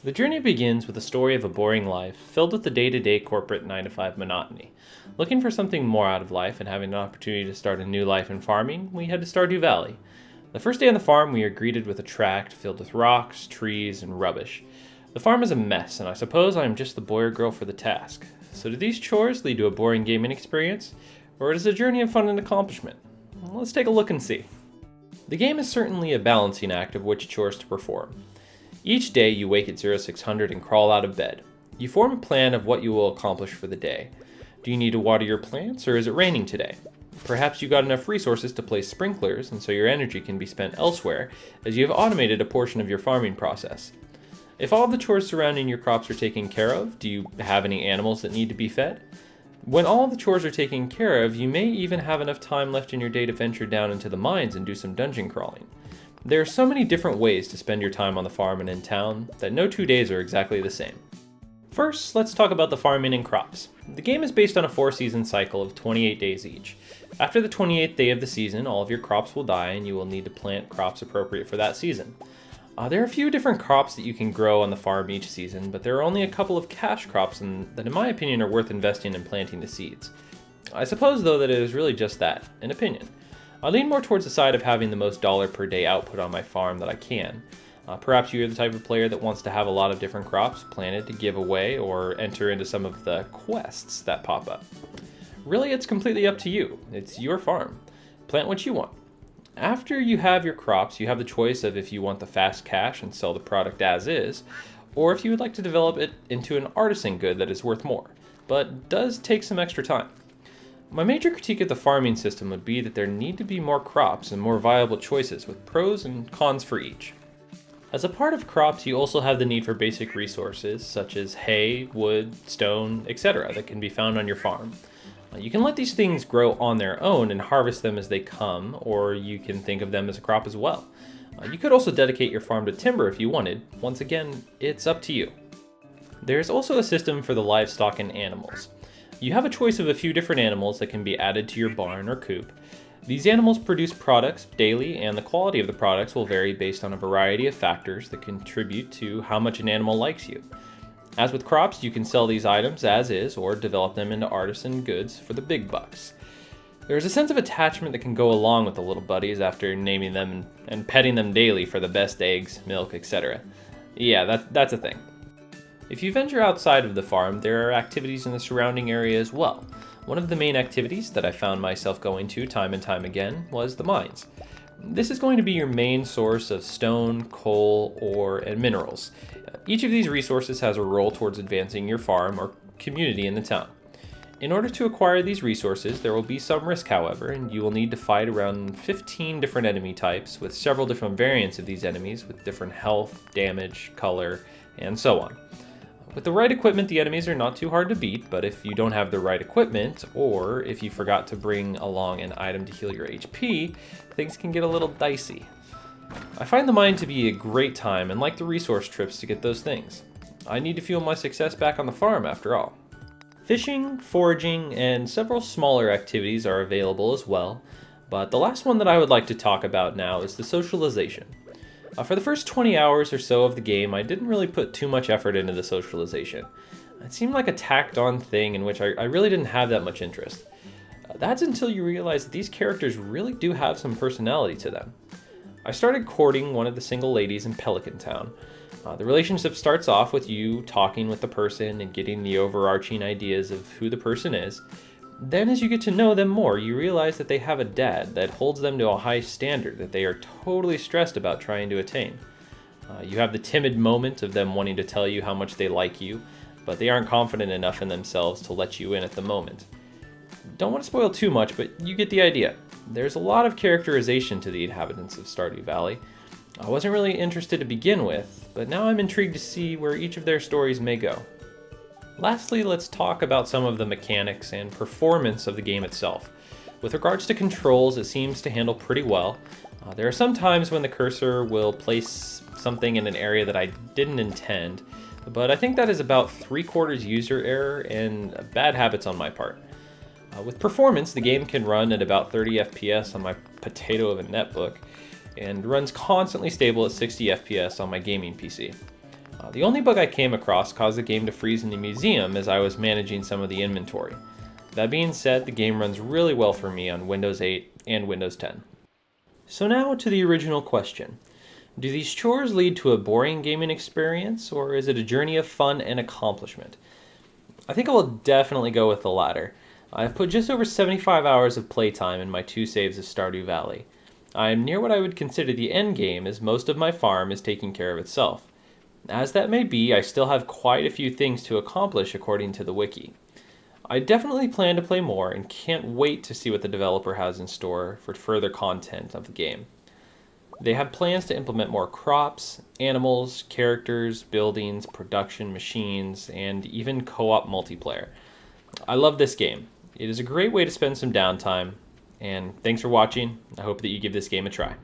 The journey begins with a story of a boring life, filled with the day-to-day corporate 9-to-5 monotony. Looking for something more out of life and having an opportunity to start a new life in farming, we head to Stardew Valley. The first day on the farm, we are greeted with a tract filled with rocks, trees, and rubbish. The farm is a mess, and I suppose I am just the boy or girl for the task. So do these chores lead to a boring gaming experience, or is it a journey of fun and accomplishment? Well, let's take a look and see. The game is certainly a balancing act of which chores to perform. Each day you wake at 0600 and crawl out of bed. You form a plan of what you will accomplish for the day. Do you need to water your plants, or is it raining today? Perhaps you got enough resources to place sprinklers, and so your energy can be spent elsewhere, as you have automated a portion of your farming process. If all of the chores surrounding your crops are taken care of, do you have any animals that need to be fed? When all of the chores are taken care of, you may even have enough time left in your day to venture down into the mines and do some dungeon crawling. There are so many different ways to spend your time on the farm and in town that no 2 days are exactly the same. First, let's talk about the farming and crops. The game is based on a 4-season cycle of 28 days each. After the 28th day of the season, all of your crops will die and you will need to plant crops appropriate for that season. There are a few different crops that you can grow on the farm each season, but there are only a couple of cash crops that in my opinion are worth investing in planting the seeds. I suppose though that it is really just that, an opinion. I lean more towards the side of having the most dollar per day output on my farm that I can. Perhaps you're the type of player that wants to have a lot of different crops planted to give away or enter into some of the quests that pop up. Really, it's completely up to you. It's your farm. Plant what you want. After you have your crops, you have the choice of if you want the fast cash and sell the product as is, or if you would like to develop it into an artisan good that is worth more, but does take some extra time. My major critique of the farming system would be that there need to be more crops and more viable choices with pros and cons for each. As a part of crops, you also have the need for basic resources such as hay, wood, stone, etc. that can be found on your farm. You can let these things grow on their own and harvest them as they come, or you can think of them as a crop as well. You could also dedicate your farm to timber if you wanted. Once again, it's up to you. There's also a system for the livestock and animals. You have a choice of a few different animals that can be added to your barn or coop. These animals produce products daily, and the quality of the products will vary based on a variety of factors that contribute to how much an animal likes you. As with crops, you can sell these items as is or develop them into artisan goods for the big bucks. There's a sense of attachment that can go along with the little buddies after naming them and petting them daily for the best eggs, milk, etc. Yeah, that's a thing. If you venture outside of the farm, there are activities in the surrounding area as well. One of the main activities that I found myself going to time and time again was the mines. This is going to be your main source of stone, coal, ore, and minerals. Each of these resources has a role towards advancing your farm or community in the town. In order to acquire these resources, there will be some risk, however, and you will need to fight around 15 different enemy types with several different variants of these enemies with different health, damage, color, and so on. With the right equipment, the enemies are not too hard to beat, but if you don't have the right equipment, or if you forgot to bring along an item to heal your HP, things can get a little dicey. I find the mine to be a great time and like the resource trips to get those things. I need to fuel my success back on the farm after all. Fishing, foraging, and several smaller activities are available as well, but the last one that I would like to talk about now is the socialization. For the first 20 hours or so of the game, I didn't really put too much effort into the socialization. It seemed like a tacked on thing in which I really didn't have that much interest. That's until you realize that these characters really do have some personality to them. I started courting one of the single ladies in Pelican Town. The relationship starts off with you talking with the person and getting the overarching ideas of who the person is. Then as you get to know them more, you realize that they have a dad that holds them to a high standard that they are totally stressed about trying to attain. You have the timid moment of them wanting to tell you how much they like you, but they aren't confident enough in themselves to let you in at the moment. Don't want to spoil too much, but you get the idea. There's a lot of characterization to the inhabitants of Stardew Valley. I wasn't really interested to begin with, but now I'm intrigued to see where each of their stories may go. Lastly, let's talk about some of the mechanics and performance of the game itself. With regards to controls, it seems to handle pretty well. There are some times when the cursor will place something in an area that I didn't intend, but I think that is about 3/4 user error and bad habits on my part. With performance, the game can run at about 30 FPS on my potato of a netbook, and runs constantly stable at 60 FPS on my gaming PC. The only bug I came across caused the game to freeze in the museum as I was managing some of the inventory. That being said, the game runs really well for me on Windows 8 and Windows 10. So now to the original question. Do these chores lead to a boring gaming experience, or is it a journey of fun and accomplishment? I think I will definitely go with the latter. I've put just over 75 hours of playtime in my 2 saves of Stardew Valley. I am near what I would consider the end game, as most of my farm is taking care of itself. As that may be, I still have quite a few things to accomplish according to the wiki. I definitely plan to play more and can't wait to see what the developer has in store for further content of the game. They have plans to implement more crops, animals, characters, buildings, production machines, and even co-op multiplayer. I love this game. It is a great way to spend some downtime, and thanks for watching. I hope that you give this game a try.